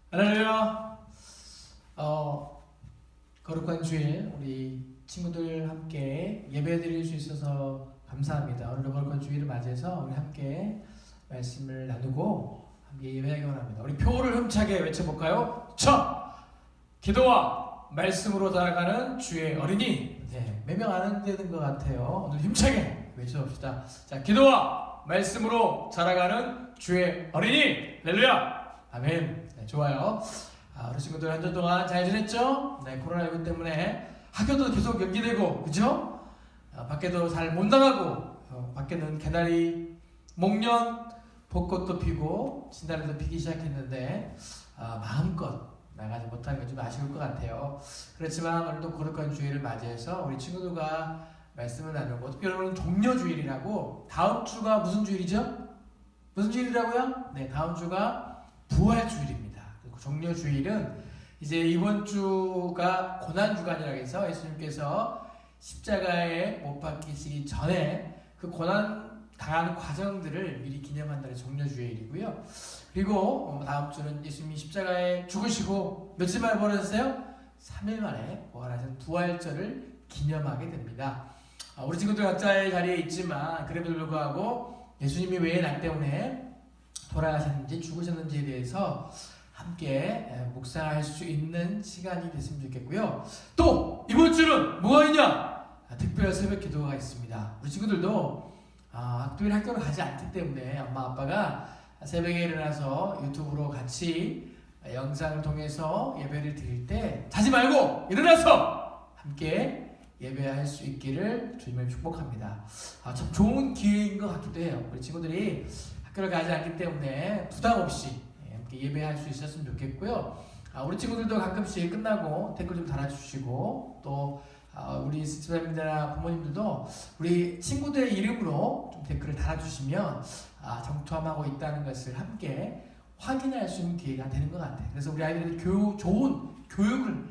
할렐루야. 거룩한 주일 우리 친구들 함께 예배 드릴 수 있어서 감사합니다. 오늘도 거룩한 주일을 맞이해서 우리 함께 말씀을 나누고 함께 예배하기 원합니다. 우리 표를 힘차게 외쳐볼까요? 기도와 말씀으로 살아가는 주의 어린이. 몇 명 안 되는 것 같아요. 오늘 힘차게 외쳐봅시다. 자, 기도와 말씀으로 자라가는 주의 어린이. 할렐루야. 아멘. 좋아요. 우리 친구들 한 주 동안 잘 지냈죠? 코로나19 때문에 학교도 계속 연기되고, 그죠? 밖에도 잘 못 나가고, 밖에는 개나리, 목련, 벚꽃도 피고, 진달래도 피기 시작했는데, 마음껏 나가지 못하는 게 좀 아쉬울 것 같아요. 그렇지만 오늘도 거룩한 주일을 맞이해서 우리 친구들과 말씀을 나누고, 특별히 오늘은 종려주일이라고, 다음 주가 무슨 주일이죠? 무슨 주일이라고요? 네, 다음 주가 부활주일입니다. 종려주일은 이제 이번 주가 고난주간이라고 해서 예수님께서 십자가에 못 박히시기 전에 그 고난 당하는 과정들을 미리 기념한다는 종려주일이고요. 그리고 다음 주는 예수님이 십자가에 죽으시고 며칠 만에 부활하셨어요? 3일 만에 부활하신 부활절을 기념하게 됩니다. 우리 친구들 각자의 자리에 있지만 그럼에도 불구하고 예수님이 왜 나 때문에 돌아가셨는지 죽으셨는지에 대해서 함께 묵상할 수 있는 시간이 됐으면 좋겠고요. 또 이번 주는 뭐가 있냐? 특별 새벽 기도가 있습니다. 우리 친구들도 특별히 학교를 가지 않기 때문에 엄마 아빠가 새벽에 일어나서 유튜브로 같이 영상을 통해서 예배를 드릴 때 자지 말고 일어나서 함께 예배할 수 있기를 주님을 축복합니다. 참 좋은 기회인 것 같기도 해요. 우리 친구들이 학교를 가지 않기 때문에 부담 없이 함께 예배할 수 있었으면 좋겠고요. 우리 친구들도 가끔씩 끝나고 댓글 좀 달아주시고 또 우리 집사님들이나 부모님들도 우리 친구들의 이름으로 좀 댓글을 달아주시면 정토함하고 있다는 것을 함께 확인할 수 있는 기회가 되는 것 같아요. 그래서 우리 아이들이 좋은 교육을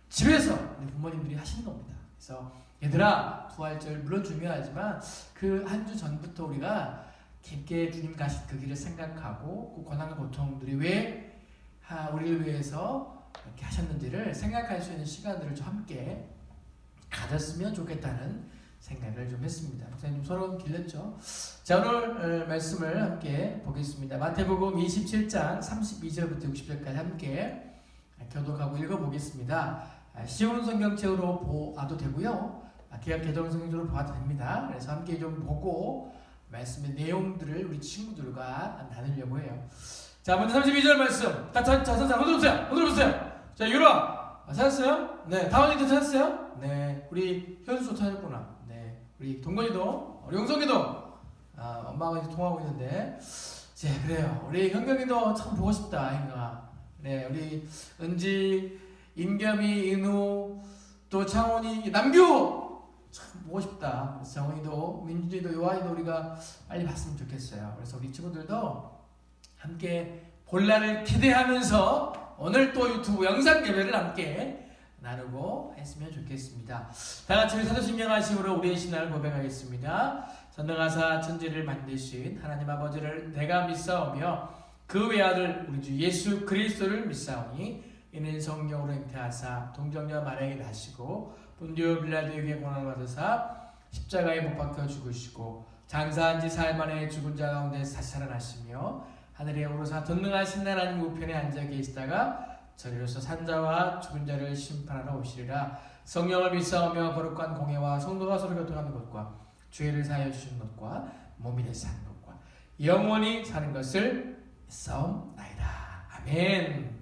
집에서 우리 부모님들이 하시는 겁니다. 그래서 얘들아, 부활절 물론 중요하지만 그 한 주 전부터 우리가 깊게 주님 가신 그 길을 생각하고 그 고난과 고통들이 왜 우리를 위해서 이렇게 하셨는지를 생각할 수 있는 시간들을 좀 함께 가졌으면 좋겠다는 생각을 좀 했습니다. 목사님 서로 길렸죠? 자, 오늘 말씀을 함께 보겠습니다. 마태복음 27장 32절부터 60절까지 함께 교독하고 읽어보겠습니다. 쉬운 성경책으로 봐도 되고요. 개역 개정 성경책으로 봐도 됩니다. 그래서 함께 좀 보고 말씀의 내용들을 우리 친구들과 나누려고 해요. 자, 먼저 32절 말씀. 자, 손 들어보세요. 자, 유라, 찾았어요? 네. 다원이도 찾았어요? 네. 우리 현수도 찾았구나. 네. 우리 동건이도, 우리 영석이도, 엄마가 이제 통화하고 있는데. 자, 그래요. 우리 현경이도 참 보고 싶다, 인가. 네. 우리 은지, 인겸이, 인우, 또 창원이, 남규! 참 보고 싶다. 그래서 정훈이도 민준이도 요한이도 우리가 빨리 봤으면 좋겠어요. 그래서 우리 친구들도 함께 본란을 기대하면서 오늘 또 유튜브 영상 예배를 함께 나누고 했으면 좋겠습니다. 다 같이 사도신경 하심으로 우리의 신앙을 고백하겠습니다. 전능하사 천지를 만드신 하나님 아버지를 내가 믿사오며 그 외아들 우리 주 예수 그리스도를 믿사오니 이는 성령으로 잉태하사 동정녀 마리아에게 나시고 본디오 빌라도에게 고난을 받으사 십자가에 못 박혀 죽으시고 장사한 지 사흘 만에 죽은 자 가운데서 다시 살아나시며 하늘에 오르사 전능하신 하나님 우편에 앉아 계시다가 저리로서 산자와 죽은 자를 심판하러 오시리라. 성령을 믿사오며 거룩한 공예와 성도가 서로 교통하는 것과 죄를 사하여 주시는 것과 몸이 되사 하는 것과 영원히 사는 것을 믿사옵나이다. 아멘.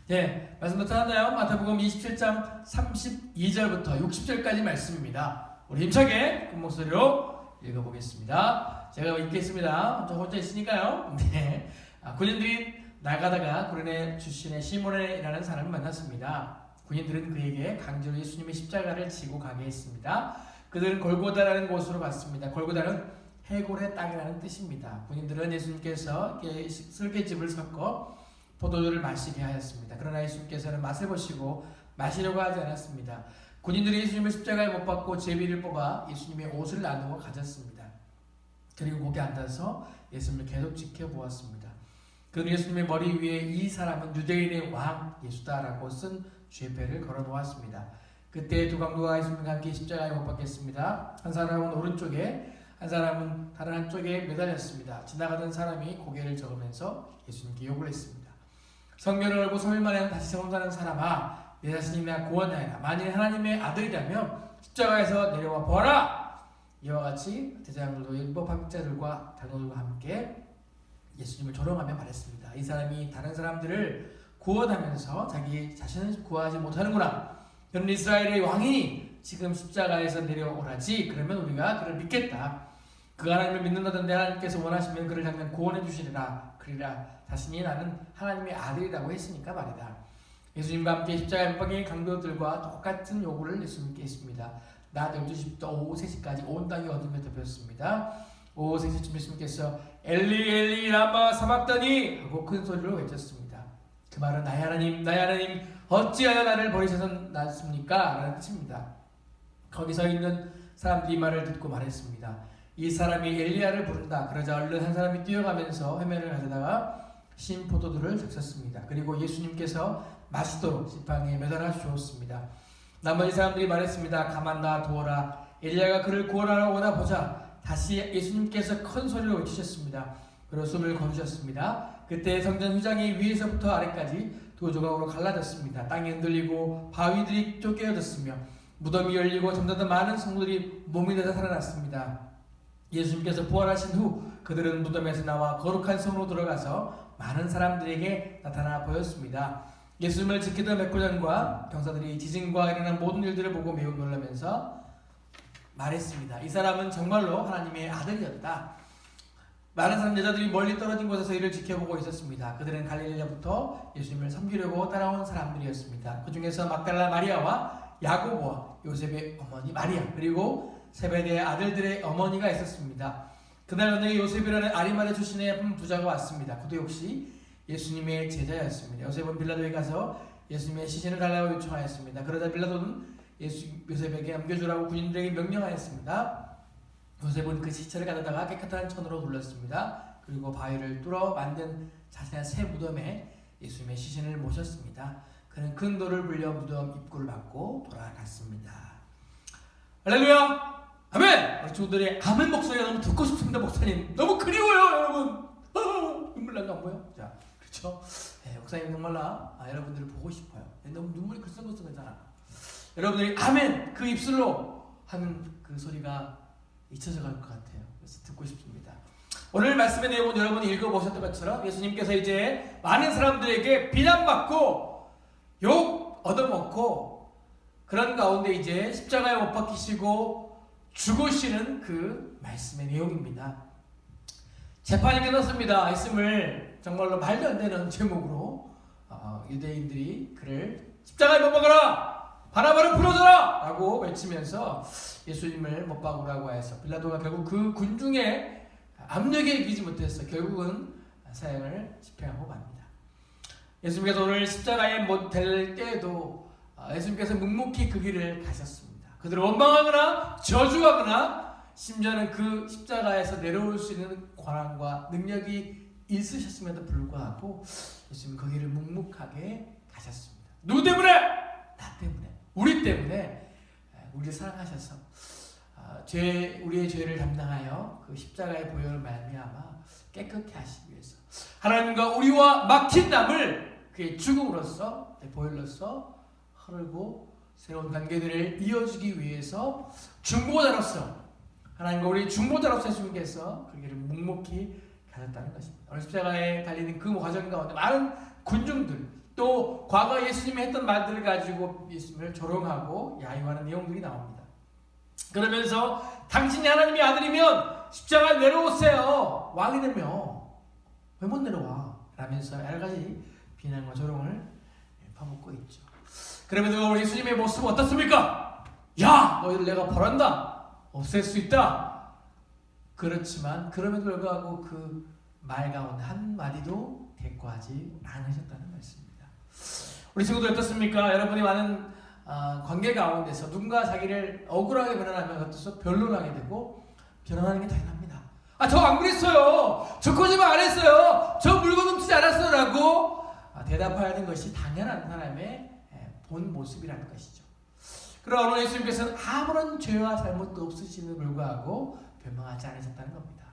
네, 말씀 찾았나요? 마태복음 27장 32절부터 60절까지 말씀입니다. 우리 힘차게 큰 목소리로 읽어보겠습니다. 제가 읽겠습니다. 저 혼자 있으니까요. 네. 군인들이 나가다가 구레네 출신의 시몬이라는 사람을 만났습니다. 군인들은 그에게 강제로 예수님의 십자가를 지고 가게 했습니다. 그들은 골고다라는 곳으로 갔습니다. 골고다는 해골의 땅이라는 뜻입니다. 군인들은 예수님께서 쓸개즙을 섞어 포도주를 마시게 하였습니다. 그러나 예수님께서는 맛을 보시고 마시려고 하지 않았습니다. 군인들이 예수님을 십자가에 못 박고 제비를 뽑아 예수님의 옷을 나누어 가졌습니다. 그리고 거기 앉아서 예수님을 계속 지켜보았습니다. 그 예수님의 머리 위에 이 사람은 유대인의 왕 예수다라고 쓴 쥐패를 걸어 놓았습니다. 그때 두 강도가 예수님과 함께 십자가에 못 박혔습니다. 한 사람은 오른쪽에, 한 사람은 다른 한쪽에 매달렸습니다. 지나가던 사람이 고개를 저으면서 예수님께 욕을 했습니다. 성경을 알고 3일 만에 다시 성사하는 사람아, 내 자신이나 구원하여라. 만일 하나님의 아들이라면 십자가에서 내려와 보아라. 이와 같이 대제사장들도 율법 학자들과 장로들과 함께 예수님을 조롱하며 말했습니다. 이 사람이 다른 사람들을 구원하면서 자기 자신을 구하지 못하는구나. 그는 이스라엘의 왕이니 지금 십자가에서 내려오라지. 그러면 우리가 그를 믿겠다. 그 하나님을 믿는다던데 하나님께서 원하시면 그를 당장 구원해 주시리라. 그리라. 자신이 나는 하나님의 아들이라고 했으니까 말이다. 예수님과 함께 십자가에 못 박힌 강도들과 똑같은 요구를 예수님께 했습니다. 낮 12시부터 오후 3시까지 온 땅이 어둠에 덮였습니다. 오후 3시쯤 예수님께서 엘리 엘리 라마 사박다니 하고 큰 소리로 외쳤습니다. 그 말은 나의 하나님 나의 하나님 어찌하여 나를 버리셨습니까? 라는 뜻입니다. 거기 서 있는 사람들이 이 말을 듣고 말했습니다. 이 사람이 엘리야를 부른다. 그러자 얼른 한 사람이 뛰어가면서 회면을 가져다가 신 포도주를 적셨습니다. 그리고 예수님께서 마시도록 지팡이에 매달아 주었습니다. 나머지 사람들이 말했습니다. 가만 놔두어라. 엘리야가 그를 구원하러 오나 보자. 다시 예수님께서 큰 소리로 외치셨습니다. 그리고 숨을 거두셨습니다. 그때 성전 휘장이 위에서부터 아래까지 두 조각으로 갈라졌습니다. 땅이 흔들리고 바위들이 쫓겨졌으며 무덤이 열리고 잠자던 많은 성도들이 몸이 되어 살아났습니다. 예수님께서 부활하신 후 그들은 무덤에서 나와 거룩한 성으로 들어가서 많은 사람들에게 나타나 보였습니다. 예수님을 지키던 백부장과 병사들이 지진과 일어난 모든 일들을 보고 매우 놀라면서 말했습니다. 이 사람은 정말로 하나님의 아들이었다. 많은 사람 여자들이 멀리 떨어진 곳에서 이를 지켜보고 있었습니다. 그들은 갈릴리부터 예수님을 섬기려고 따라온 사람들이었습니다. 그 중에서 막달라 마리아와 야고보와 요셉의 어머니 마리아 그리고 세베대의 아들들의 어머니가 있었습니다. 그날 저녁에 요셉이라는 아리마대 출신의 한 부자가 왔습니다. 그도 역시 예수님의 제자였습니다. 요셉은 빌라도에 가서 예수님의 시신을 달라고 요청하였습니다. 그러자 빌라도는 요셉에게 남겨주라고 군인들에게 명령하였습니다. 요셉은 그 시체를 가져다가 깨끗한 천으로 둘렀습니다. 그리고 바위를 뚫어 만든 자신의 새 무덤에 예수님의 시신을 모셨습니다. 그는 큰 돌을 불려 무덤 입구를 막고 돌아갔습니다. 할렐루야! 아멘! 우리 친구들이 아멘 목소리가 너무 듣고 싶습니다. 목사님 너무 그리워요 여러분. 눈물 난거 안 보여? 자, 그렇죠? 네, 목사님 정말 여러분들을 보고 싶어요. 너무 눈물이 글썽글썽하잖아. 여러분들이 아멘 그 입술로 하는 그 소리가 잊혀져 갈 것 같아요. 그래서 듣고 싶습니다. 오늘 말씀의 내용은 여러분이 읽어보셨던 것처럼 예수님께서 이제 많은 사람들에게 비난받고 욕 얻어먹고 그런 가운데 이제 십자가에 못 박히시고 죽으시는 그 말씀의 내용입니다. 재판이 끝났습니다. 말씀을 정말로 말도 안 되는 제목으로 유대인들이 그를 십자가에 못 박아라! 바라바를 풀어줘라! 라고 외치면서 예수님을 못 박으라고 해서 빌라도가 결국 그 군중의 압력에 이기지 못해서 결국은 사형을 집행하고 맙니다. 예수님께서 오늘 십자가에 못 될 때에도 예수님께서 묵묵히 그 길을 가셨습니다. 그들을 원망하거나 저주하거나 심지어는 그 십자가에서 내려올 수 있는 권한과 능력이 있으셨음에도 불구하고 예수님 그 길을 묵묵하게 가셨습니다. 누구 때문에? 나 때문에. 우리 때문에. 우리를 사랑하셔서 우리의 죄를 담당하여 그 십자가의 보혈을 말미암아 깨끗게 하시기 위해서 하나님과 우리와 막힌 담을 그의 죽음으로써 보혈로써 흐르고 새로운 관계들을 이어주기 위해서 중보자로서 하나님과 우리 중보자로서 예수님께서 그 길을 묵묵히 가셨다는 것입니다. 오늘 십자가에 달리는 그 과정 가운데 많은 군중들 또 과거 예수님이 했던 말들을 가지고 예수님을 조롱하고 야유하는 내용들이 나옵니다. 그러면서 당신이 하나님의 아들이면 십자가에 내려오세요. 왕이 되며 왜 못 내려와? 라면서 여러 가지 비난과 조롱을 퍼붓고 있죠. 그러면서 우리 예수님의 모습은 어떻습니까? 야! 너희들 내가 벌한다. 없앨 수 있다. 그렇지만 그럼에도 불구하고 그 말 가운데 한마디도 대꾸하지 않으셨다는 말씀입니다. 우리 친구들 어떻습니까? 여러분이 많은 관계 가운데서 누군가 자기를 억울하게 변환하면 어떠서 변론하게 되고 변론하는 게 당연합니다. 저 안 그랬어요. 저 거짓말 안 했어요. 저 물건 훔치지 않았어요. 라고 대답하는 것이 당연한 사람의 본 모습이라는 것이죠. 그러나 오늘 예수님께서는 아무런 죄와 잘못도 없으심에 불구하고 변명하지 않으셨다는 겁니다.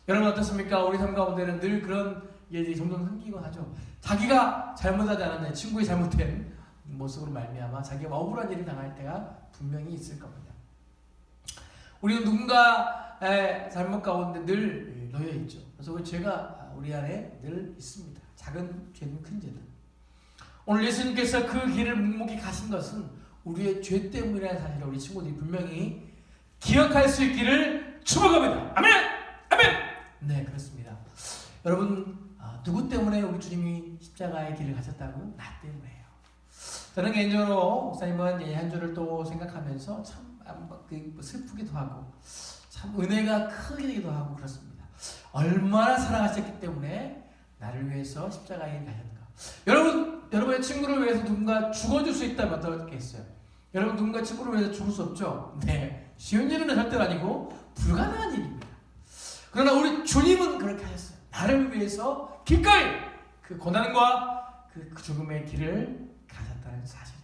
여러분 어떻습니까? 우리 삶 가운데는 늘 그런 일들이 종종 생기곤 하죠. 자기가 잘못하지 않았는데 친구의 잘못된 모습으로 말미암아 자기가 억울한 일을 당할 때가 분명히 있을 겁니다. 우리는 누군가의 잘못 가운데 늘 놓여 있죠. 그래서 그 죄가 우리 안에 늘 있습니다. 작은 죄든 큰 죄든. 오늘 예수님께서 그 길을 묵묵히 가신 것은 우리의 죄 때문이라는 사실을 우리 친구들이 분명히 기억할 수 있기를 축복합니다. 아멘! 아멘! 네, 그렇습니다. 여러분 누구 때문에 우리 주님이 십자가의 길을 가셨다고? 나 때문에요. 저는 개인적으로 목사님은 한 주를 또 생각하면서 참 슬프기도 하고 참 은혜가 크기도 하고 그렇습니다. 얼마나 사랑하셨기 때문에 나를 위해서 십자가의 길을 가셨는가. 여러분의 친구를 위해서 누군가 죽어줄 수 있다면 어떻겠어요? 여러분 누군가 친구를 위해서 죽을 수 없죠? 네, 쉬운 일은 절대 아니고 불가능한 일입니다. 그러나 우리 주님은 그렇게 하셨어요. 나를 위해서 기꺼이 그 고난과 그 죽음의 길을 가셨다는 사실입니다.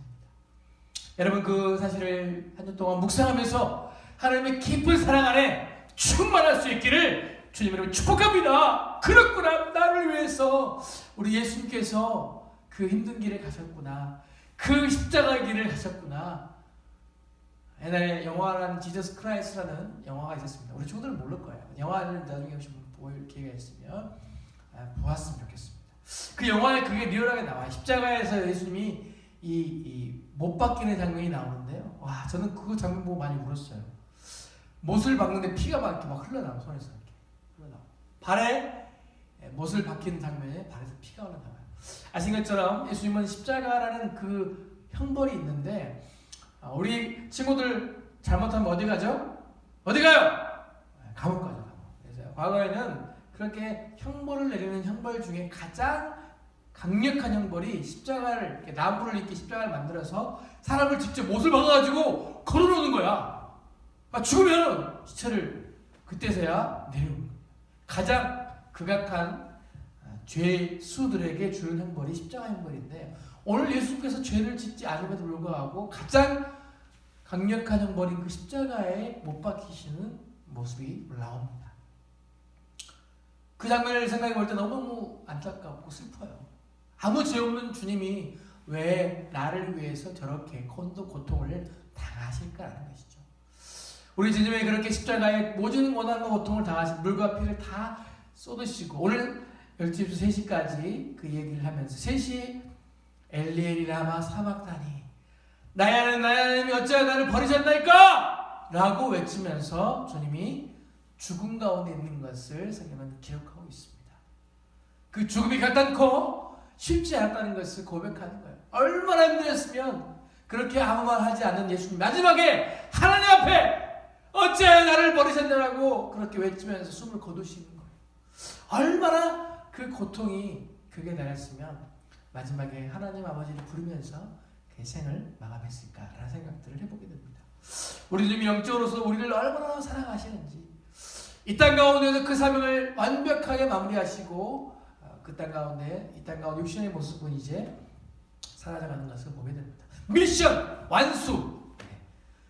여러분 그 사실을 한 주 동안 묵상하면서 하나님의 깊은 사랑 안에 충만할 수 있기를 주님으로 축복합니다. 그렇구나. 나를 위해서 우리 예수님께서 그 힘든 길을 가셨구나. 그 십자가의 길을 가셨구나. 옛날에 영화라는 지저스 크라이스라는 영화가 있었습니다. 우리 친구들은 모를 거예요. 영화를 나중에 혹시 볼 기회가 있으면 보았으면 좋겠습니다. 그 영화에 그게 리얼하게 나와요. 십자가에서 예수님이 못 박히는 장면이 나오는데요. 와, 저는 그 장면 보고 많이 울었어요. 못을 박는데 피가 막 이렇게 막 흘러나와요. 손에서 이렇게 흘러나와요. 발에 못을 박히는 장면에 발에서 피가 흘러나와요. 아신 것처럼 예수님은 십자가라는 그 형벌이 있는데 우리 친구들 잘못하면 어디 가죠? 어디 가요? 감옥 가죠. 감옥. 그래서 과거에는 그렇게 형벌을 내리는 형벌 중에 가장 강력한 형벌이 십자가를 이렇게 나무를 이렇게 십자가를 만들어서 사람을 직접 못을 박아가지고 걸어놓는 거야. 죽으면 시체를 그때서야 내려오는 거야. 가장 극악한 죄수들에게 주는 형벌이 십자가 형벌인데 오늘 예수님께서 죄를 짓지 않음에도 불구하고 가장 강력한 형벌인 그 십자가에 못 박히시는 모습이 나옵니다. 그 장면을 생각해 볼 때 너무 안타깝고 슬퍼요. 아무 죄 없는 주님이 왜 나를 위해서 저렇게 고통을 당하실까라는 것이죠. 우리 주님이 그렇게 십자가에 모든 고난과 고통을 당하신 물과 피를 다 쏟으시고 오늘 12시 3시까지 그 얘기를 하면서 3시 엘리엘이 라마 사막다니 나의 하나님이 어찌하여 나를 버리셨나이까? 라고 외치면서 주님이 죽음 가운데 있는 것을 성경은 기록하고 있습니다. 그 죽음이 결단코 쉽지 않았다는 것을 고백하는 거예요. 얼마나 힘들었으면 그렇게 아무 말 하지 않는 예수님 마지막에 하나님 앞에 어찌하여 나를 버리셨냐고 그렇게 외치면서 숨을 거두시는 거예요. 얼마나 그 고통이 극에 달했으면 마지막에 하나님 아버지를 부르면서 그 생을 마감했을까라는 생각들을 해보게 됩니다. 우리 주님이 영적으로서 우리를 얼마나 사랑하시는지 이 땅 가운데서 그 사명을 완벽하게 마무리하시고 그 땅 가운데 이 땅 가운데 육신의 모습은 이제 사라져가는 것을 보게 됩니다. 미션 완수.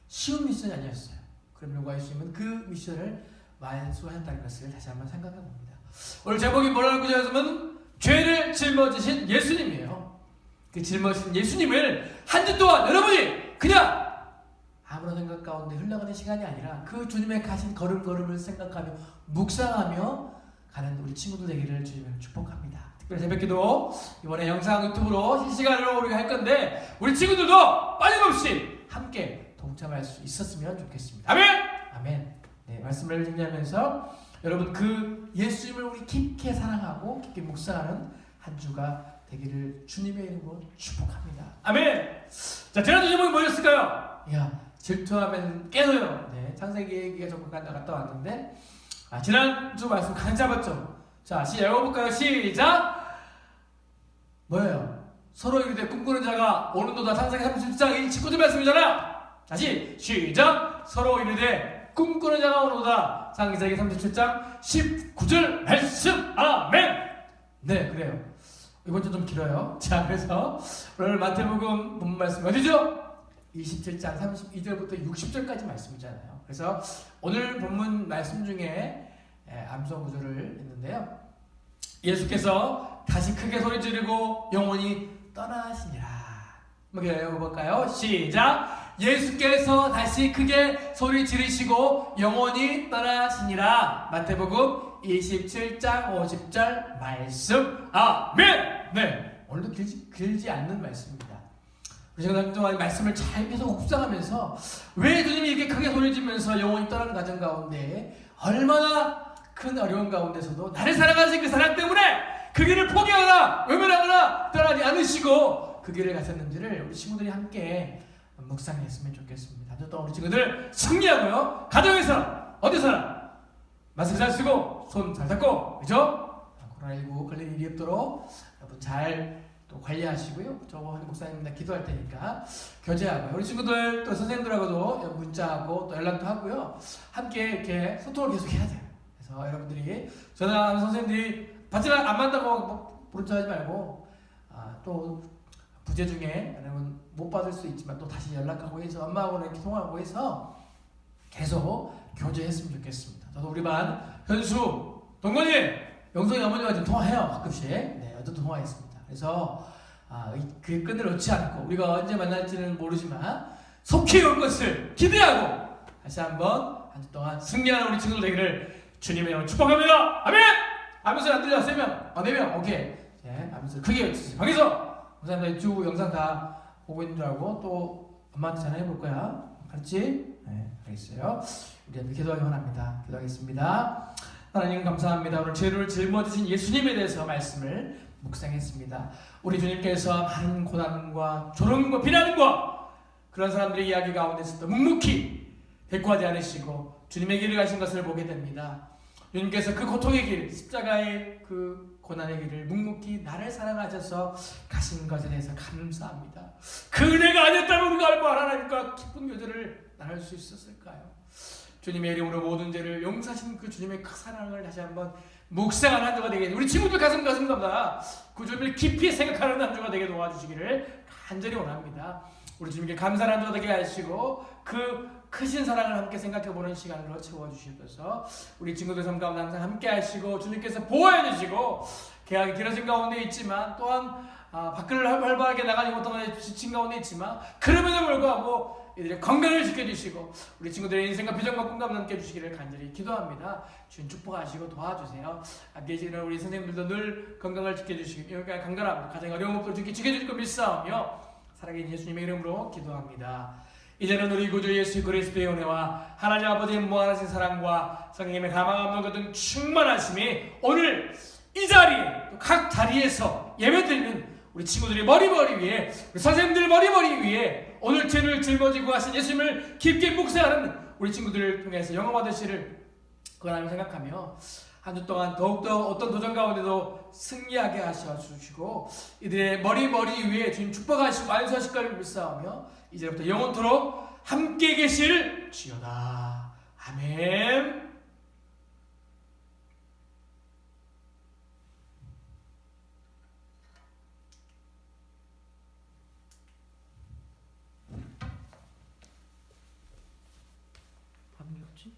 쉬운 미션이 아니었어요. 그럼요, 예수님은 그 미션을 완수하셨다는 것을 다시 한번 생각해 봅니다. 오늘 제목이 뭐라고 하냐면 죄를 짊어지신 예수님이에요. 그 짊어지신 예수님을 한 주 동안 여러분이 그냥 아무런 생각 가운데 흘러가는 시간이 아니라 그 주님의 가신 걸음걸음을 생각하며 묵상하며 가는 우리 친구들 되기를 주님을 축복합니다. 특별히 새벽기도 이번에 영상 유튜브로 실시간으로 우리가 할 건데 우리 친구들도 빠짐없이 함께 동참할 수 있었으면 좋겠습니다. 아멘! 아멘. 네, 말씀을 정리하면서 여러분 그 예수님을 우리 깊게 사랑하고 깊게 묵상하는 한 주가 되기를 주님의 이름으로 축복합니다. 아멘! 자, 지난주 제목이 뭐였을까요? 질투하면 깨져요. 네, 창세기 얘기가 조금 갔다 왔는데 지난주 말씀 간 잡았죠. 자, 읽어볼까요? 시작! 뭐예요? 서로 이르되 꿈꾸는 자가 오는도다. 창세기 37장 19절 말씀이잖아. 다시 시작! 서로 이르되 꿈꾸는 자가 오는도다. 창세기 37장 19절 말씀. 아멘. 네, 그래요. 이번 주 좀 길어요. 자, 그래서 오늘 마태복음 본문 말씀 어디죠? 27장 32절부터 60절까지 말씀이잖아요. 그래서 오늘 본문 말씀 중에 암송 구절을 했는데요. 예수께서 다시 크게 소리 지르고 영원히 떠나시니라. 한번 읽어볼까요? 시작. 예수께서 다시 크게 소리 지르시고 영원히 떠나시니라. 마태복음 27장 50절 말씀. 아멘. 네, 오늘도 길지 않는 말씀입니다. 우리가 그동안 말씀을 잘 계속 묵상하면서 왜 주님이 이렇게 크게 소리 지면서 영원히 떠나는 과정 가운데 얼마나 큰 어려움 가운데서도 나를 사랑하신 그 사랑 때문에 그 길을 포기하거나 외면하거나 떠나지 않으시고 그 길을 가셨는지를 우리 친구들이 함께 묵상했으면 좋겠습니다. 한 주 동안 우리 친구들 승리하고요. 가정에서 어디서나 마스크 잘 쓰고 손 잘 닦고, 그죠? 코로나19 걸릴 일이 없도록 여러분 잘 또 관리하시고요. 저 목사님이나 기도할 테니까 교제하고요. 우리 친구들 또 선생님들하고도 문자하고 또 연락도 하고요. 함께 이렇게 소통을 계속 해야 돼요. 그래서 여러분들이 전화하는 선생님들이 받지만 안 받는다고 부른 척 하지 말고 또 부재 중에 여러분 못 받을 수 있지만 또 다시 연락하고 해서 엄마하고는 이렇게 통화하고 해서 계속 교제했으면 좋겠습니다. 저도 우리 반 현수, 동건이, 영성이 어머니와 좀 통화해요. 가끔씩. 네, 어제도 통화했습니다. 그래서 그 끈을 놓지 않고 우리가 언제 만날지는 모르지만 속히 올 것을 기대하고 다시 한번 한 주 동안 승리하는 우리 친구들 되기를 주님의 이름으로 축복합니다. 아멘! 아멘 소리 안 들려? 3명? 4명? 오케이. 네, 아멘 소리 크게 외치세요. 방에서 목사님들 주 영상 다 보고 있는 줄 알고 또 엄마한테 전화해 볼 거야. 알았지? 네, 알겠어요. 우리 기도하기 원합니다. 기도하겠습니다. 하나님 감사합니다. 오늘 죄를 짊어지신 예수님에 대해서 말씀을 묵상했습니다. 우리 주님께서 많은 고난과 조롱과 비난과 그런 사람들의 이야기 가운데서도 묵묵히 대꾸하지 않으시고 주님의 길을 가신 것을 보게 됩니다. 주님께서 그 고통의 길, 십자가의 그 고난의 길을 묵묵히 나를 사랑하셔서 가신 것에 대해서 감사합니다. 그 은혜가 아니었다면 우리가 얼마나 하나님과 깊은 교제를 나눌 수 있었을까요? 주님의 이름으로 모든 죄를 용서하신 그 주님의 그 사랑을 다시 한번 묵상하는 한 주가 되게, 우리 친구들 가슴마다 그 주님을 깊이 생각하는 한 주가 되게 도와주시기를 간절히 원합니다. 우리 주님께 감사하는 한 주가 되게 하시고 그 크신 사랑을 함께 생각해보는 시간으로 채워주셔서 우리 친구들 삶 가운데 항상 함께 하시고 주님께서 보호해 주시고 계약이 길어진 가운데 있지만 또한 밖을 활발하게 나가지 못하는 지친 가운데 있지만 그럼에도 불구하고 이들의 건강을 지켜주시고 우리 친구들의 인생과 비전과 꿈과 함께 해주시기를 간절히 기도합니다. 주님 축복하시고 도와주세요. 함께 계시는 우리 선생님들도 늘 건강을 지켜주시고 강건함 가정 어려움 없도록 지켜주실 것 믿사오며 살아계신 예수님의 이름으로 기도합니다. 이제는 우리 구주 예수 그리스도의 은혜와 하나님 아버지의 무한하신 사랑과 성령님의 가망 없는 것등 충만하심이 오늘 이 자리 각 자리에서 예배드리는 우리 친구들의 머리 위에 우리 선생님들 머리 위에 오늘 죄를 짊어지고 하신 예수님을 깊게 묵상하는 우리 친구들을 통해서 영광 받으시를 그하나님 생각하며 한 주 동안 더욱더 어떤 도전 가운데도 승리하게 하셔주시고 이들의 머리 위에 주님 축복하시고 안수하실 것을 믿사오며 이제부터 영원토록 함께 계실 주여다. 아멘. 밥이 없지?